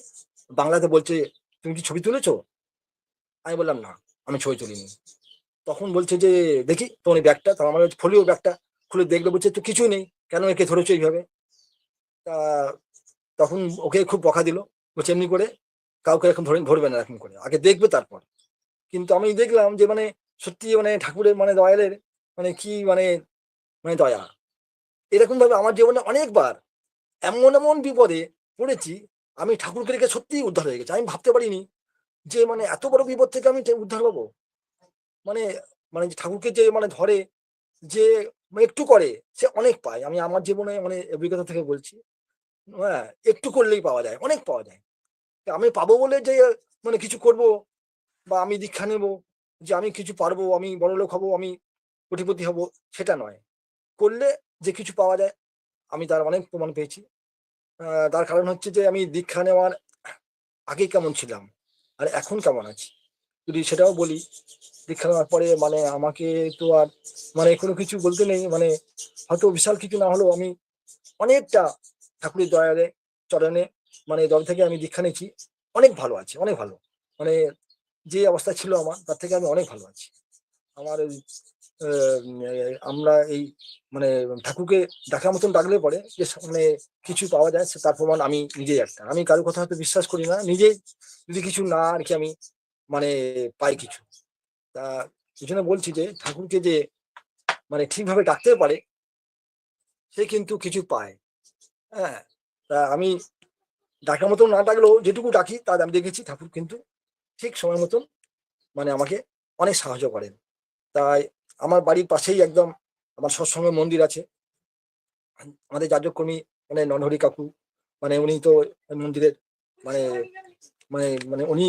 বাংলাতে বলছে, তুমি কি ছবি তুলেছো? আমি বললাম না, আমি ছবি তুলিনি। তখন বলছে যে দেখি তোমার ব্যাগটা, তখন আমার ফোলিও ব্যাগটা খুলে দেখলে, বলছে তো কিছুই নেই, কেন একে ধরেছো এইভাবে? তা তখন ওকে খুব বকা দিল, বলছে এমনি করে কাউকে এখন ধরবে না, এরকম করে আগে দেখবে তারপর। কিন্তু আমি দেখলাম যে মানে সত্যি মানে ঠাকুরের মানে দয়ালের মানে কি মানে মানে দয়া। এরকম ভাবে আমার জীবনে অনেকবার এমন এমন বিপদে পড়েছি, আমি ঠাকুরকে রেখে সত্যিই উদ্ধার হয়ে গেছি। আমি ভাবতে পারিনি যে মানে এত বড় বিপদ থেকে আমি উদ্ধার পাবো। মানে মানে ঠাকুরকে যে মানে ধরে, যে একটু করে সে অনেক পায়। আমি আমার জীবনে মানে অভিজ্ঞতা থেকে বলছি, হ্যাঁ একটু করলেই পাওয়া যায়, অনেক পাওয়া যায়। আমি পাবো বলে যে মানে কিছু করব, বা আমি দীক্ষা নেব, যে আমি কিছু পারবো, আমি বড়লোক হব, আমি কোটিপতি হব, সেটা নয়। করলে যে কিছু পাওয়া যায়, আমি তার অনেক প্রমাণ পেয়েছি। তার কারণ হচ্ছে যে আমি দীক্ষা নেওয়ার আগে কেমন ছিলাম আর এখন কেমন আছি, যদি সেটাও বলি। দীক্ষা নেওয়ার পরে মানে আমাকে তো আর মানে কোনো কিছু বলতে নেই, মানে হয়তো বিশাল কিছু না হলেও আমি অনেকটা ঠাকুরের দয়ালে চরণে মানে দল থেকে আমি দীক্ষা নিয়েছি, অনেক ভালো আছি, অনেক ভালো। মানে যে অবস্থা ছিল আমার তার থেকে আমি অনেক ভালো আছি। আমার ওই আমরা এই মানে ঠাকুরকে ডাকার মতন ডাকলে পরে যে মানে কিছু পাওয়া যায়, তার প্রমাণ আমি নিজেই একটা। আমি কারোর কথা হয়তো বিশ্বাস করি না, নিজেই যদি কিছু না আর কি আমি মানে পাই কিছু। তা এই জন্য বলছি যে ঠাকুরকে যে মানে ঠিকভাবে ডাকতে পারে সে কিন্তু কিছু পায়। হ্যাঁ, তা আমি ডাকার মতন না ডাকলেও যেটুকু ডাকি তার আমি দেখেছি ঠাকুর কিন্তু ঠিক সময় মতন মানে আমাকে অনেক সাহায্য করেন। তাই আমার বাড়ির পাশেই একদম আমার সৎসঙ্গ মন্দির আছে। আমাদের যাজক কর্মী মানে নরহরি কাকু, মানে উনি তো মন্দিরের মানে মানে মানে উনি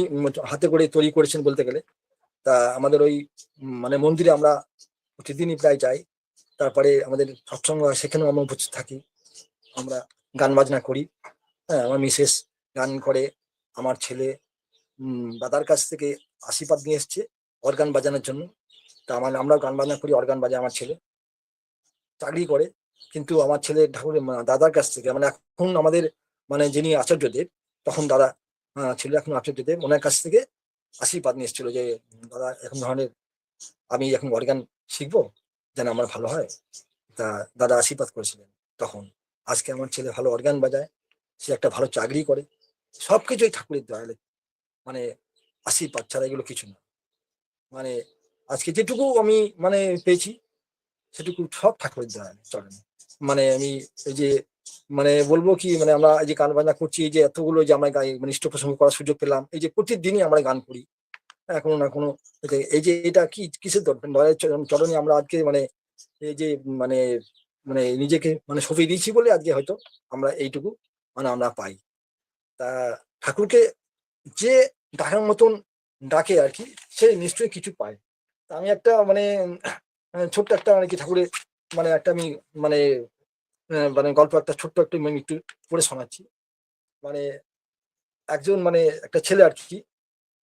হাতে করে তৈরি করেছেন বলতে গেলে। তা আমাদের ওই মানে মন্দিরে আমরা প্রতিদিনই প্রায় যাই। তারপরে আমাদের সৎসঙ্গ হয়, সেখানেও আমরা উপস্থিত থাকি, আমরা গান বাজনা করি। হ্যাঁ, আমার মিসেস গান করে, আমার ছেলে দাদার কাছ থেকে আশীর্বাদ নিয়ে এসছে অর্গান বাজানোর জন্য। তা আমরাও গান বাজনা করি, অর্গান বাজায় আমার ছেলে, চাকরি করে। কিন্তু আমার ছেলে ঠাকুরের দাদার কাছ থেকে মানে এখন আমাদের মানে যিনি আচার্যদেব, তখন দাদা ছিল, এখন আচার্যদেব, ওনার কাছ থেকে আশীর্বাদ নিয়ে এসেছিল যে দাদা এখন ধরনের আমি এখন অর্গান শিখবো যেন আমার ভালো হয়। তা দাদা আশীর্বাদ করেছিলেন তখন। আজকে আমার ছেলে ভালো অর্গান বাজায়, সে একটা ভালো চাকরি করে, সবকিছুই ঠাকুরের দয়ালে মানে আশীর্বাদ ছাড়া এগুলো কিছু না। মানে আজকে যেটুকু আমি মানে পেয়েছি সেটুকু সব ঠাকুরের দয়ালে চরণে। মানে আমি এই যে মানে বলবো কি, মানে আমরা এই যে গান বাজনা করছি, এই যে এতগুলো যে আমরা গাই মানে ইষ্ট প্রসঙ্গ করার সুযোগ পেলাম, এই যে প্রতিদিনই আমরা গান করি, হ্যাঁ কোনো না কোনো, এই যে এটা কি কিসের দয়ালের চরণে আমরা আজকে মানে এই যে মানে মানে নিজেকে মানে সঁপে দিয়েছি বলে আজকে হয়তো আমরা এইটুকু মানে আমরা পাই। তা ঠাকুরকে যে ডাকার মতন ডাকে আর কি, সে নিশ্চয়ই কিছু পায়। তা আমি একটা মানে ছোট্ট একটা মানে কি ঠাকুরের মানে একটা আমি মানে মানে গল্প একটা ছোট্ট একটা আমি একটু পড়ে শোনাচ্ছি। মানে একজন মানে একটা ছেলে আর কি,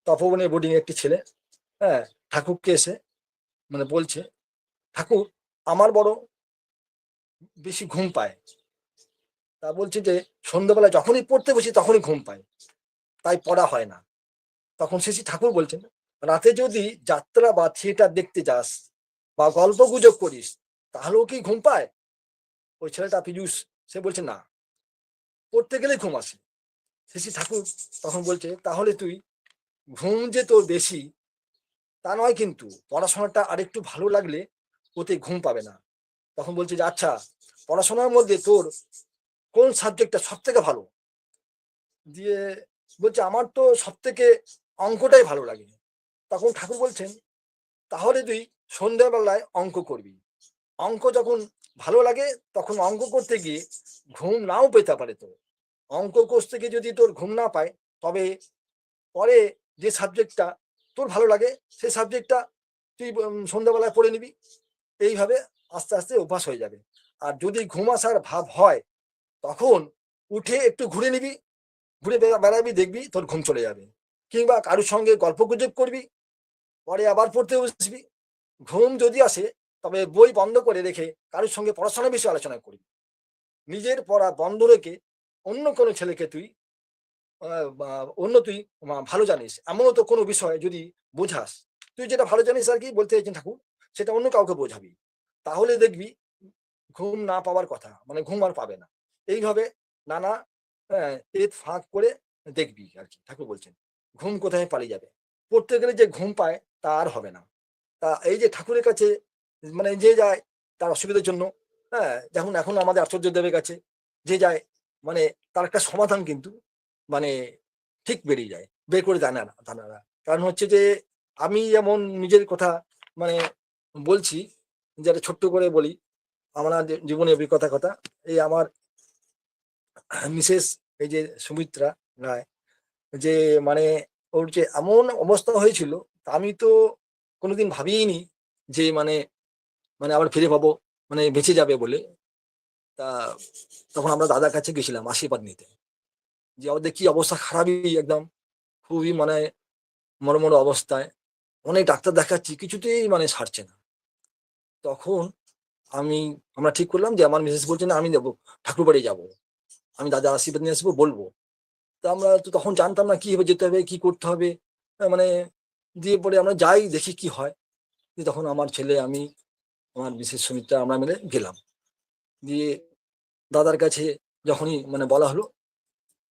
তপবনের বোর্ডিং একটি ছেলে, হ্যাঁ, ঠাকুরকে এসে মানে বলছে, ঠাকুর আমার বড় বেশি ঘুম পায়। তা বলছে যে সন্ধ্যাবেলা যখনই পড়তে বসি তখনই ঘুম পায়, তাই পড়া হয় না। তখন শেষে ঠাকুর বলছেন, রাতে যদি যাত্রা বা থিয়েটার দেখতে যাস বা গল্প গুজব করিস তাহলেও কি ঘুম পায়? ওই ছেলেটা পীযূষ সে বলছে না, পড়তে গেলে ঘুম আসে। শেষে ঠাকুর তখন বলছে, তাহলে তুই ঘুম যে তোর বেশি তা নয়, কিন্তু পড়াশোনাটা আরেকটু ভালো লাগলে ওতে ঘুম পাবে না। তখন বলছে যে আচ্ছা, পড়াশোনার মধ্যে তোর কোন সাবজেক্টটা সব থেকে ভালো? দিয়ে বলছে আমার তো সব থেকে অঙ্কটাই ভালো লাগে। তখন ঠাকুর বলছেন, তাহলে তুই সন্ধ্যাবেলায় অঙ্ক করবি। অঙ্ক যখন ভালো লাগে তখন অঙ্ক করতে গিয়ে ঘুম নাও পেতে পারে। তো অঙ্ক করতে গিয়ে যদি তোর ঘুম না পায়, তবে পরে যে সাবজেক্টটা তোর ভালো লাগে সেই সাবজেক্টটা তুই সন্ধ্যাবেলায় পড়ে নিবি। এইভাবে আস্তে আস্তে অভ্যাস হয়ে যাবে। আর যদি ঘুম আসার ভাব হয় তখন উঠে একটু ঘুরে নিবি, ঘুরে বেড়াবি, দেখবি তোর ঘুম চলে যাবে। কিংবা কারোর সঙ্গে গল্প গুজব করবি, পরে আবার পড়তে বসবি। ঘুম যদি আসে তবে বই বন্ধ করে রেখে কারোর সঙ্গে পড়াশোনার বিষয়ে আলোচনা করবি। নিজের পড়া বন্ধ রেখে অন্য কোনো ছেলেকে তুই তুই ভালো জানিস এমনও তো কোনো বিষয় যদি বোঝাস, তুই যেটা ভালো জানিস আর কি বলতে চাইছেন ঠাকুর, সেটা অন্য কাউকে বোঝাবি, তাহলে দেখবি ঘুম না পাওয়ার কথা মানে ঘুম আর পাবে না। এইভাবে নানা এর ফাঁক করে দেখবি আর কি, ঠাকুর বলছেন ঘুম কোথায় পালিয়ে যাবে। পড়তে গেলে যে ঘুম পায় তা আর হবে না। তা এই যে ঠাকুরের কাছে মানে যে যায় তার অসুবিধার জন্য, হ্যাঁ, যেমন এখন আমাদের আচার্য দেবের কাছে যে যায়, মানে তার একটা সমাধান কিন্তু মানে ঠিক বেরিয়ে যায়, বের করে দেয় না তারা। কারণ হচ্ছে যে আমি যেমন নিজের কথা মানে বলছি, যেটা ছোট্ট করে বলি আমার জীবনের অভিজ্ঞতা কথা। এই আমার মিসেস এই যে সুমিত্রা রায়, যে মানে ওর যে এমন অবস্থা হয়েছিল, তা আমি তো কোনোদিন ভাবিনি যে মানে মানে আবার ফিরে পাবো, মানে বেঁচে যাবে বলে। তা তখন আমরা দাদার কাছে গেছিলাম আশীর্বাদ নিতে, যে ওদের কি অবস্থা খারাপই একদম, খুবই মানে মরমর অবস্থায়, অনেক ডাক্তার দেখাচ্ছি কিছুতেই মানে সারছে না। তখন আমরা ঠিক করলাম যে আমার মিসেস বলছে না আমি যাবো ঠাকুর বাড়ি যাবো, আমি দাদা আশীর্বাদ নিয়ে আসবো বলবো। তা আমরা তো তখন জানতাম না কিভাবে যেতে হবে কি করতে হবে, মানে দিয়ে পরে আমরা যাই দেখি কি হয়। তখন আমার ছেলে আমি আমার মিসেস সুমিত্রা আমরা মিলে গেলাম। দিয়ে দাদার কাছে যখনই মানে বলা হলো,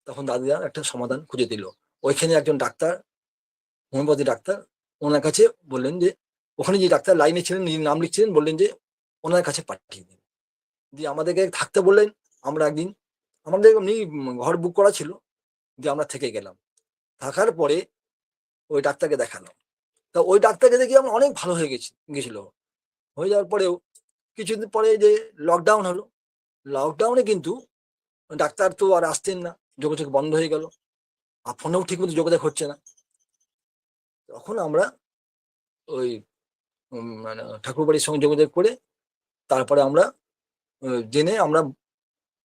তখন দাদিরা একটা সমাধান খুঁজে দিল। ওইখানে একজন ডাক্তার, হোমিওপ্যাথি ডাক্তার, ওনার কাছে বললেন যে ওখানে যে ডাক্তার লাইনে ছিলেন নিজের নাম লিখছিলেন, বললেন যে ওনার কাছে পাঠিয়ে দিন। দিয়ে আমাদেরকে থাকতে বললেন। আমরা একদিন আমাদের এমনি ঘর বুক করা ছিল, দিয়ে আমরা থেকে গেলাম। থাকার পরে ওই ডাক্তারকে দেখালাম। তা ওই ডাক্তারকে দেখে আমরা অনেক ভালো হয়ে গেছিল। হয়ে যাওয়ার পরেও কিছুদিন পরে যে লকডাউন হলো, লকডাউনে কিন্তু ডাক্তার তো আর আসতেন না, যোগাযোগ বন্ধ হয়ে গেল, আর ফোনেও ঠিক মতো যোগাযোগ হচ্ছে না। তখন আমরা ওই মানে ঠাকুর বাড়ির সঙ্গে যোগাযোগ করে তারপরে আমরা জেনে আমরা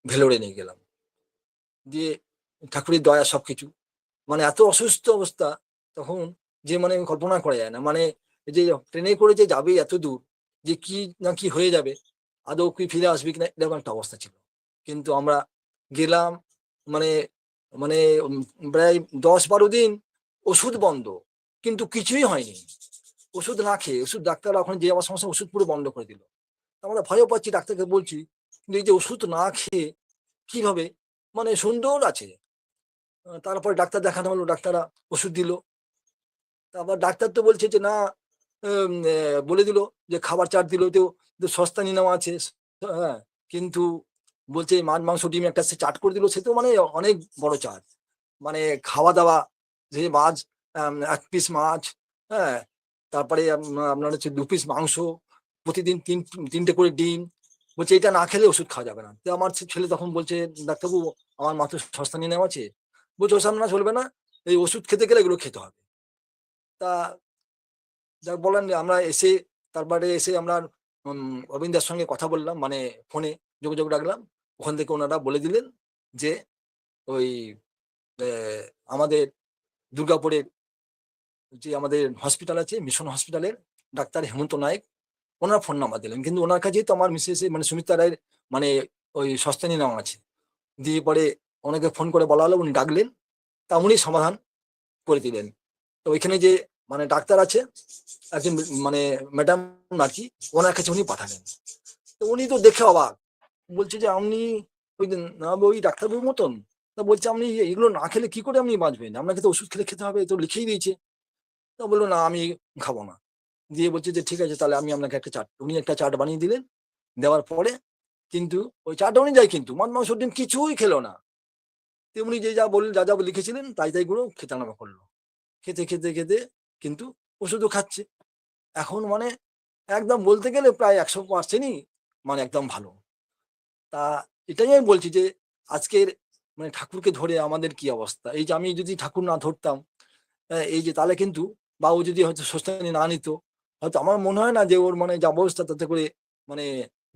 ভেলোরে নিয়ে গেলাম। দিয়ে ঠাকুরের দয়া সবকিছু, মানে এত অসুস্থ অবস্থা তখন যে মানে কল্পনা করা যায় না। মানে যে ট্রেনে করে যে যাবে এত দূর, যে কি না কি হয়ে যাবে, আদৌ কি ফিরে আসবে কিনা এরকম একটা অবস্থা ছিল। কিন্তু আমরা গেলাম, মানে মানে প্রায় 10-12 দিন ওষুধ বন্ধ, কিন্তু কিছুই হয়নি। ওষুধ না খেয়ে ওষুধ ডাক্তাররা ওখানে যে আমার সমস্ত ওষুধ পুরো বন্ধ করে দিল। আমরা ভয়ও পাচ্ছি, ডাক্তারকে বলছি কিন্তু এই যে ওষুধ না খেয়ে কিভাবে, মানে সুন্দর আছে। তারপরে ডাক্তার দেখানো হলো, ডাক্তাররা ওষুধ দিল। তারপর ডাক্তার তো বলছে যে না, বলে দিল যে খাবার চার্ট দিল, তো সস্তা নিয়ে নেওয়া আছে, হ্যাঁ, কিন্তু বলছে মাছ মাংস ডিম একটা সে চার্ট করে দিল, সে তো মানে অনেক বড় চার্ট। মানে খাওয়া দাওয়া যে মাছ, 1 পিস মাছ, হ্যাঁ, তারপরে আপনার হচ্ছে 2 পিস মাংস, প্রতিদিন 3টে করে ডিম। বলছে এটা না খেলে ওষুধ খাওয়া যাবে না। তো আমার ছেলে তখন বলছে, ডাক্তারবাবু আমার মা তো সস্তা নিয়ে নেওয়া আছে। বলছে ওসব না চলবে না, এই ওষুধ খেতে গেলে এগুলো খেতে হবে। তা যা বলেন আমরা এসে তারপরে এসে আমরা অবিন্দার সঙ্গে কথা বললাম, মানে ফোনে যোগাযোগ রাখলাম। ওখান থেকে ওনারা বলে দিলেন যে ওই আমাদের দুর্গাপুরের যে আমাদের হসপিটাল আছে, মিশন হসপিটালের ডাক্তার হেমন্ত নায়ক, ওনার ফোন নাম্বার দিলেন। কিন্তু ওনার কাছেই তো আমার মিসেস মানে সুমিত্রা রায়ের মানে ওই সস্তানি নাম আছে। দিয়ে পরে ওনাকে ফোন করে বলা হলো, উনি ডাকলেন, তা উনি সমাধান করে দিলেন। তো ওইখানে যে মানে ডাক্তার আছে একজন মানে ম্যাডাম নাকি, ওনার কাছে উনি পাঠালেন। তো উনি তো দেখে অবাক, বলছে যে আপনি ওই ডাক্তারবাবুর মতন। তা বলছে আপনি এগুলো না খেলে কি করে আপনি বাঁচবেন, আপনাকে তো ওষুধ খেতে হবে, তো লিখেই দিয়েছে। তো বললো না আমি খাবো না। দিয়ে বলছে যে ঠিক আছে তাহলে আমি আপনাকে একটা চার্ট, উনি একটা চার্ট বানিয়ে দিলেন। দেওয়ার পরে কিন্তু ওই চার্ট অনুযায়ী কিন্তু মাছ মাংস ডিম কিছুই খেলো না। তো উনি যে যা বললেন, যা যা লিখেছিলেন তাই তাই গুলো খেতে আরম্ভ করলো। খেতে খেতে খেতে কিন্তু ওষুধও খাচ্ছে। এখন মানে একদম বলতে গেলে প্রায় 100%ই মানে একদম ভালো। তা এটাই আমি বলছি যে আজকের মানে ঠাকুরকে ধরে আমাদের কি অবস্থা। এই যে আমি যদি ঠাকুর না ধরতাম, এই যে তাহলে কিন্তু, বা ও যদি হয়তো সোস্তানি না নিত, হয়তো আমার মনে হয় না যে ওর মানে যা অবস্থা তাতে করে মানে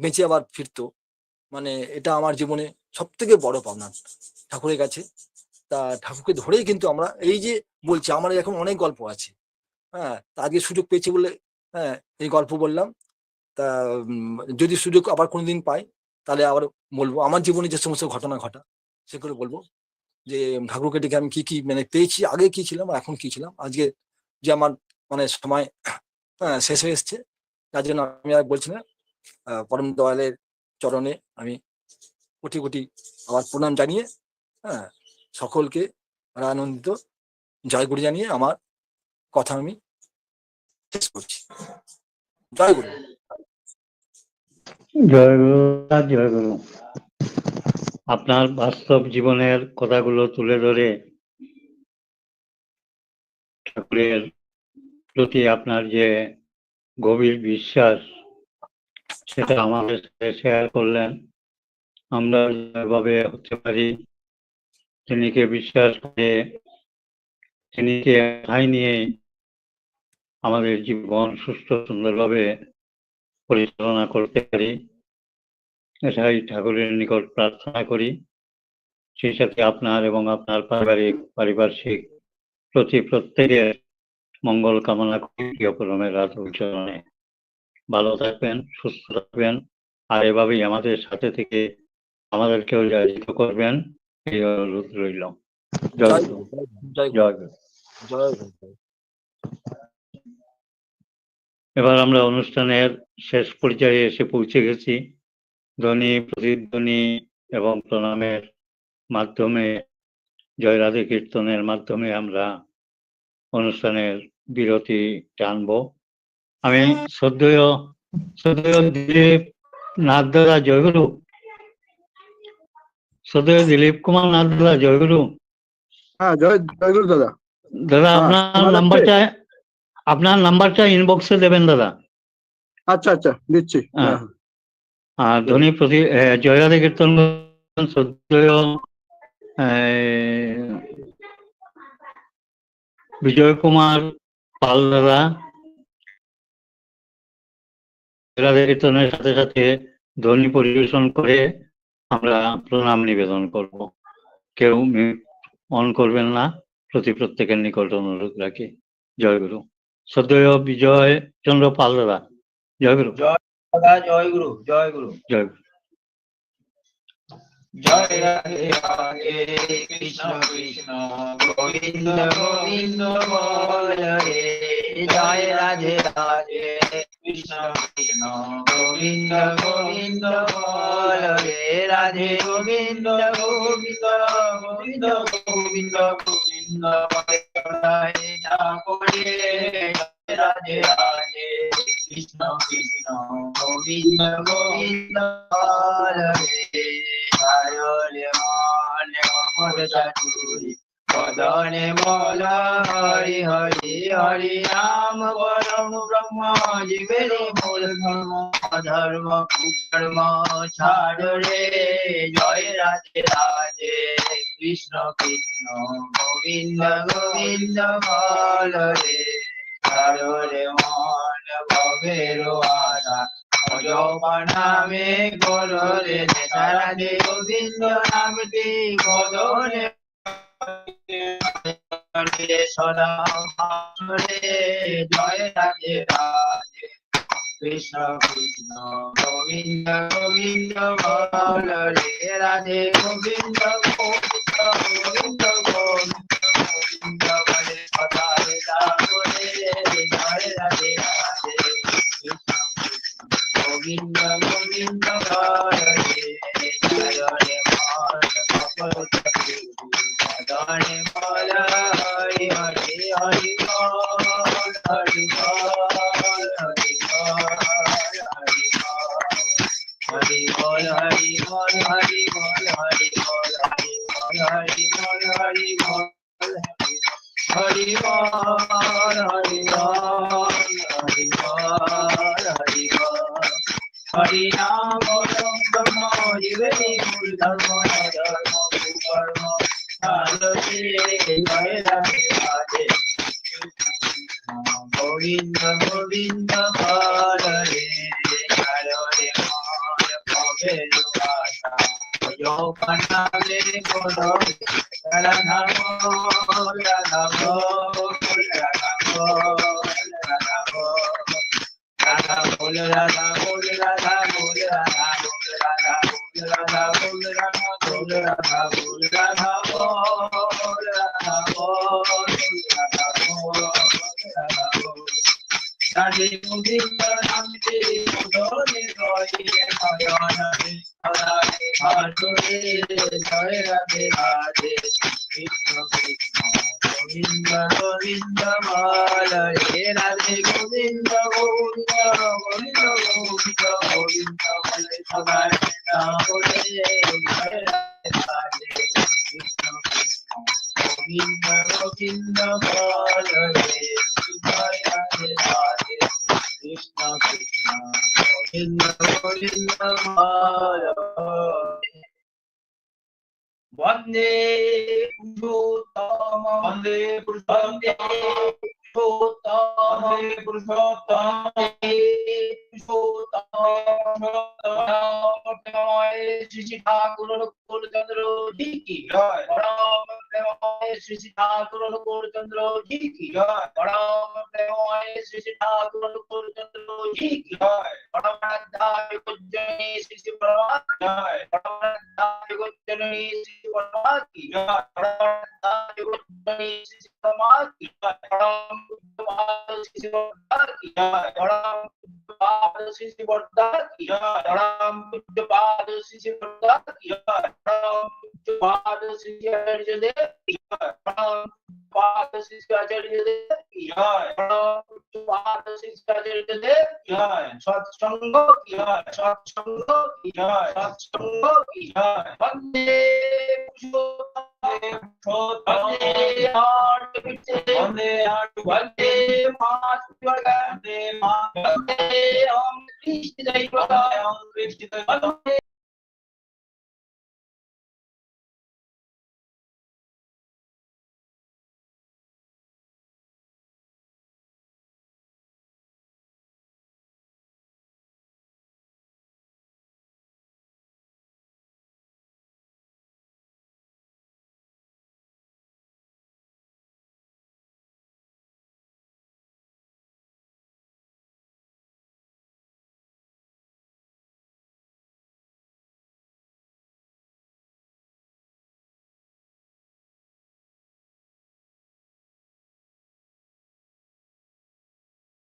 বেঁচে আবার ফিরতো। মানে এটা আমার জীবনে সব থেকে বড় পাওনা ঠাকুরের কাছে। তা ঠাকুরকে ধরেই কিন্তু আমরা এই যে বলছি, আমার এখন অনেক গল্প আছে। হ্যাঁ, তা আজকে সুযোগ পেয়েছি বলে হ্যাঁ এই গল্প বললাম। তা যদি সুযোগ আবার কোনোদিন পাই তাহলে আবার বলবো আমার জীবনে যে সমস্ত ঘটনা ঘটা সেগুলো বলবো, যে ঠাকুরকে ডেকে আমি কি কি মানে পেয়েছি, আগে কি ছিলাম এখন কি ছিলাম, আজকে যে আমার মানে সময় শেষ হয়ে এসছে। তার জন্য আমি আর বলছি না, পরম দয়ালের চরণে আমি কোটি কোটি আবার প্রণাম জানিয়ে হ্যাঁ সকলকে আনন্দিত জয়গুরু জানিয়ে আমার কথা আমি শেষ করছি। জয়গুরু। জয়গুরু, জয়গুরু। আপনার বাস্তব জীবনের কথাগুলো তুলে ধরে ঠাকুরের প্রতি আপনার যে গভীর বিশ্বাস সেটা আমাদের সাথে শেয়ার করলেন। আমরা যেভাবে হতে পারি তিনিকে বিশ্বাস করে তিনিকে মাথায় নিয়ে আমাদের জীবন সুস্থ সুন্দরভাবে পরিচালনা করতে পারি, এটাই ঠাকুরের নিকট প্রার্থনা করি। সেই সাথে আপনার এবং আপনার পারিপার্শ্বিক প্রত্যেকের মঙ্গল কামনা করি প্রিয় পরমের রাতুল চরণে। ভালো থাকবেন, সুস্থ থাকবেন, আর এভাবেই আমাদের সাথে থেকে আমাদেরকেও জাগরিত করবেন এই অনুরোধ রইল। জয় গুরু, জয় গুরু, জয় গুরু। এবার আমরা অনুষ্ঠানের শেষ পর্যায়ে এসে পৌঁছে গেছি। ধ্বনি, প্রতিধ্বনি এবং প্রণামের মাধ্যমে, জয় রাধে কীর্তনের মাধ্যমে আমরা অনুষ্ঠানের বিরতি টানব। আমি শ্রদ্ধেয় দিলীপ নাথ দাদা, জয়গুরু। শ্রদ্ধেয় দিলীপ কুমার নাথ দাদা, জয়গুরু। হ্যাঁ, জয়গুরু দাদা। দাদা হ্যাঁ, আপনার নাম্বারটা ইনবক্সে দেবেন দাদা। আচ্ছা আচ্ছা, দিচ্ছি। আর ধ্বনি প্রতি জয় রাধে কীর্তন শ্রদ্ধেয় বিজয় কুমার পাল দাদা রাধে কীর্তনের সাথে সাথে ধ্বনি পরিবেশন করে আমরা প্রণাম নিবেদন করব। কেউ অন করবেন না, প্রত্যেকের নিকট অনুরোধ রাখি। জয়গুরু। শ্রদ্ধেয় বিজয় চন্দ্র পাল দাদা, জয়গুরু। জয়গুরু, জয়গুরু, জয়গুরু। জয় রাধে রাধে কৃষ্ণ কৃষ্ণ গোবিন্দ গোবিন্দ বল রে। জয় রাধে রাধে কৃষ্ণ কৃষ্ণ গোবিন্দ গোবিন্দ বল রে। রাধে গোবিন্দ গোবিন্দ গোবিন্দ গোবিন্দ গোবিন্দ রাধে রাধে রাধে কৃষ্ণ কৃষ্ণ গোবিন্দ গোবিন্দ বল রে। বদনে মল হরি হরি হরি নাম পরম ব্রহ্ম জীবের মূল ধর্ম ধর্ম কুকর্ম ছাড় রে। জয় রাধে রাধে কৃষ্ণ কৃষ্ণ গোবিন্দ গোবিন্দ বল রে। ছাড়রে মন ভবের আশা অজপানামে কররে রাধে গোবিন্দ নামটি বদনে সদা ভাসরে জয় রাধে রাধে কৃষ্ণ কৃষ্ণ গোবিন্দ গোবিন্দ বল রে রাধে গোবিন্দ গোবিন্দ গোবিন্দ গোবিন্দ বলে সদা করে জয় রাধে রাধে কৃষ্ণ কৃষ্ণ গোবিন্দ গোবিন্দ বল রে জয় রে মন কপল চক্রী মদনে বল হরি হরি হরি বল হরি বল হরি বল হরি বল হরি বল হরি বল হরি বল হরি বল হরি বল হরি বল হরি বল হরি বল হরি বল হরি নাম ব্রহ্ম জীবনী মূল ধর্ম ধর্ম কর্ম ভারতে জয় রাধে রাধে গোবিন্দ গোবিন্দ বল রে জয় রে মন ভবের আশা অজপানামে কররে রাধা বল রাধা বল রাধা বল রাধা বল রাধা বল রাধা বল রাধা বল রাধা বল রাধা বল রাধা বল রাধা বল রাধা বল রাধা বল রাধা বল রাধা বল রাধা বল রাধে গোবিন্দ নামটি বদনে রয়ে ভজনে সদা ভাসরে জয় রাধে রাধে কৃষ্ণ কৃষ্ণ গোবিন্দ গোবিন্দ বল রে রাধে গোবিন্দ গোবিন্দ গোবিন্দ গোবিন্দ গোবিন্দ বলে সদা করে জয় রাধে রাধে কৃষ্ণ কৃষ্ণ গোবিন্দ গোবিন্দ বল রে জয় রাধে রাধে কৃষ্ণ কৃষ্ণ গোবিন্দ গোবিন্দ বল বন্দে পুরুষোত্তম বন্দে পুরুষোত্তম বন্দে পুরুষোত্তম শ্রী শ্রী ঠাকুর অনুকূলচন্দ্র জি কি জয় পরম প্রেমময় শ্রী শ্রী ঠাকুর অনুকূলচন্দ্র জি কি জয় পরম প্রেমময় শ্রী শ্রী ঠাকুর অনুকূলচন্দ্র জি কি জয় পরমাধ্যায় পূজনী শ্রী শ্রী পরমাত্মা জয় পরমাধ্যায় পূজনী শ্রী পরমাত্মা কি জয় পরমাধ্যায় পূজনী শ্রী শ্রী পরমাত্মা কি জয় পরম পূজ্যপাদ শ্রী শ্রী পরমাত্মা কি জয় পরম পূজ্যপাদ শ্রী শ্রী পরমাত্মা কি জয় পরম পূজ্যপাদ শ্রী শ্রী পরমাত্মা কি জয় পরম পূজ্যপাদ শ্রী শ্রী আচার্য দেব কি জয় পরম পূজ্যপাদ শ্রী শ্রী আচার্য দেব কি জয় পরম পূজ্যপাদ শ্রী শ্রী আচার্য দেব কি জয় সৎসঙ্গ কি জয় সৎসঙ্গ কি জয় সৎসঙ্গ কি জয় বন্দে পুরুষোত্তম বন্দে হাট বন্দে হাট বন্দে মাস বন্দে ওম কৃষ্ণ জয় ওম কৃষ্ণ জয় বন্দে